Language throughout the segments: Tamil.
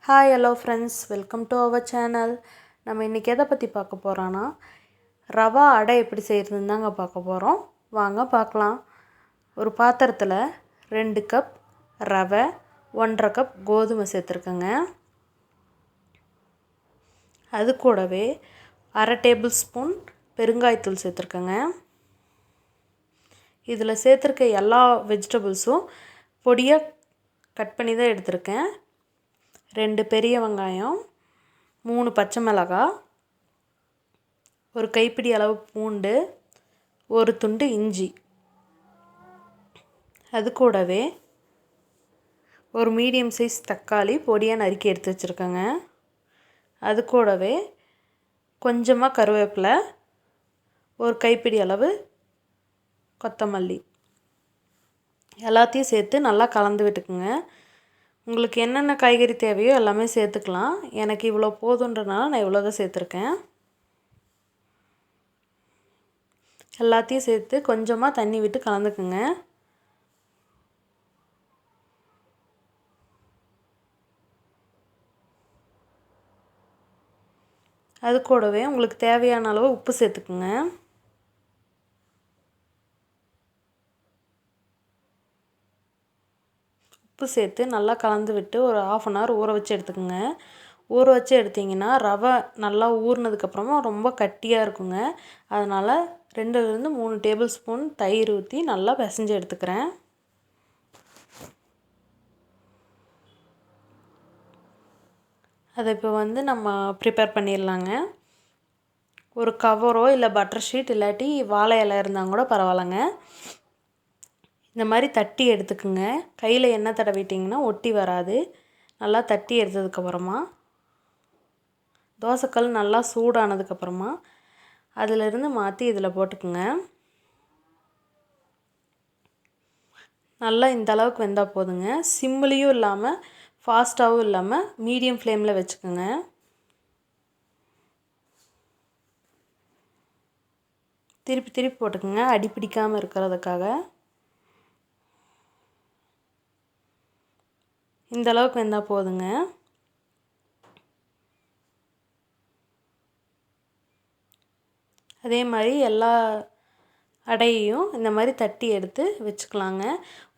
Hi, hello friends, welcome to our channel. நம்ம இன்னைக்கு எதை பற்றி பார்க்க போகிறோன்னா ரவா அடை எப்படி செய்கிறதுன்னு தாங்க பார்க்க போகிறோம். வாங்க பார்க்கலாம். ஒரு பாத்திரத்தில் 2 கப் ரவை, 1.5 கப் கோதுமை சேர்த்துருக்கேங்க. அது கூடவே 1/2 டேபிள் ஸ்பூன் பெருங்காயத்தூள் சேர்த்துருக்கேங்க. இதில் சேர்த்துருக்க எல்லா வெஜிடபிள்ஸும் பொடியாக கட் பண்ணி தான் எடுத்திருக்கேன். 2 பெரிய வெங்காயம், 3 பச்சை மிளகாய், ஒரு கைப்பிடி அளவு பூண்டு, ஒரு துண்டு இஞ்சி, அது கூடவே ஒரு மீடியம் சைஸ் தக்காளி பொடியாக நறுக்கி எடுத்து வச்சுருக்கேங்க. அது கூடவே கொஞ்சமாக கருவேப்பிலை, ஒரு கைப்பிடி அளவு கொத்தமல்லி எல்லாத்தையும் சேர்த்து நல்லா கலந்து விட்டுக்குங்க. உங்களுக்கு என்னென்ன காய்கறி தேவையோ எல்லாமே சேர்த்துக்கலாம். எனக்கு இவ்வளோ போதுன்றனால நான் இவ்வளோ தான் சேர்த்துருக்கேன். எல்லாத்தையும் சேர்த்து கொஞ்சமாக தண்ணி விட்டு கலந்துக்குங்க. அது கூடவே உங்களுக்கு தேவையான அளவு உப்பு சேர்த்துக்குங்க. உப்பு சேர்த்து நல்லா கலந்து விட்டு ஒரு 1/2 அன் ஹவர் ஊற வச்சு எடுத்துக்கோங்க. ஊற வச்சு எடுத்திங்கன்னா ரவை நல்லா ஊறினதுக்கப்புறமா ரொம்ப கட்டியாக இருக்குங்க. அதனால் 2லேருந்து 3 டேபிள் ஸ்பூன் தயிர் ஊற்றி நல்லா பிசைஞ்சு எடுத்துக்கிறேன். அதை இப்போ நம்ம ப்ரிப்பேர் பண்ணிடலாங்க. ஒரு கவரோ இல்லை பட்டர் ஷீட் இல்லாட்டி வாழை இலை இருந்தால் கூட பரவாயில்லைங்க. இந்த மாதிரி தட்டி எடுத்துக்குங்க. கையில் எண்ணெய் தடவிட்டிங்கன்னா ஒட்டி வராது. நல்லா தட்டி எடுத்ததுக்கப்புறமா தோசைக்கல் நல்லா சூடானதுக்கப்புறமா அதிலிருந்து மாற்றி இதில் போட்டுக்குங்க. நல்லா இந்த அளவுக்கு வெந்தால் போதுங்க. சிம்லேயும் இல்லாமல் ஃபாஸ்ட்டாகவும் இல்லாமல் மீடியம் ஃப்ளேமில் வச்சுக்கோங்க. திருப்பி திருப்பி போட்டுக்குங்க, அடி பிடிக்காமல் இருக்கிறதுக்காக. இந்த அளவுக்கு வெந்தால் போதுங்க. அதே மாதிரி எல்லா அடையையும் இந்த மாதிரி தட்டி எடுத்து வச்சுக்கலாங்க.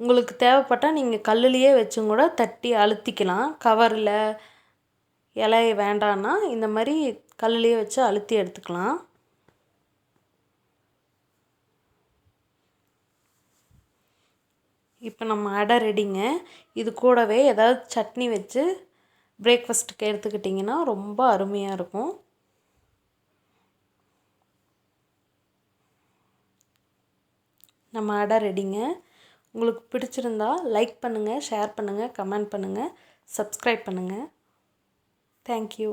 உங்களுக்கு தேவைப்பட்டால் நீங்கள் கல்லுலேயே வச்சும் கூட தட்டி அழுத்திக்கலாம். கவரில் இலை வேண்டான்னா இந்த மாதிரி கல்லுலேயே வச்சு அழுத்தி எடுத்துக்கலாம். இப்போ நம்ம அடை ரெடிங்க. இது கூடவே ஏதாவது சட்னி வச்சு பிரேக்ஃபாஸ்ட்டுக்கு எடுத்துக்கிட்டிங்கன்னா ரொம்ப அருமையாக இருக்கும். நம்ம அடை ரெடிங்க. உங்களுக்கு பிடிச்சிருந்தா லைக் பண்ணுங்கள், ஷேர் பண்ணுங்கள், கமெண்ட் பண்ணுங்கள், சப்ஸ்கிரைப் பண்ணுங்கள். தேங்க்யூ.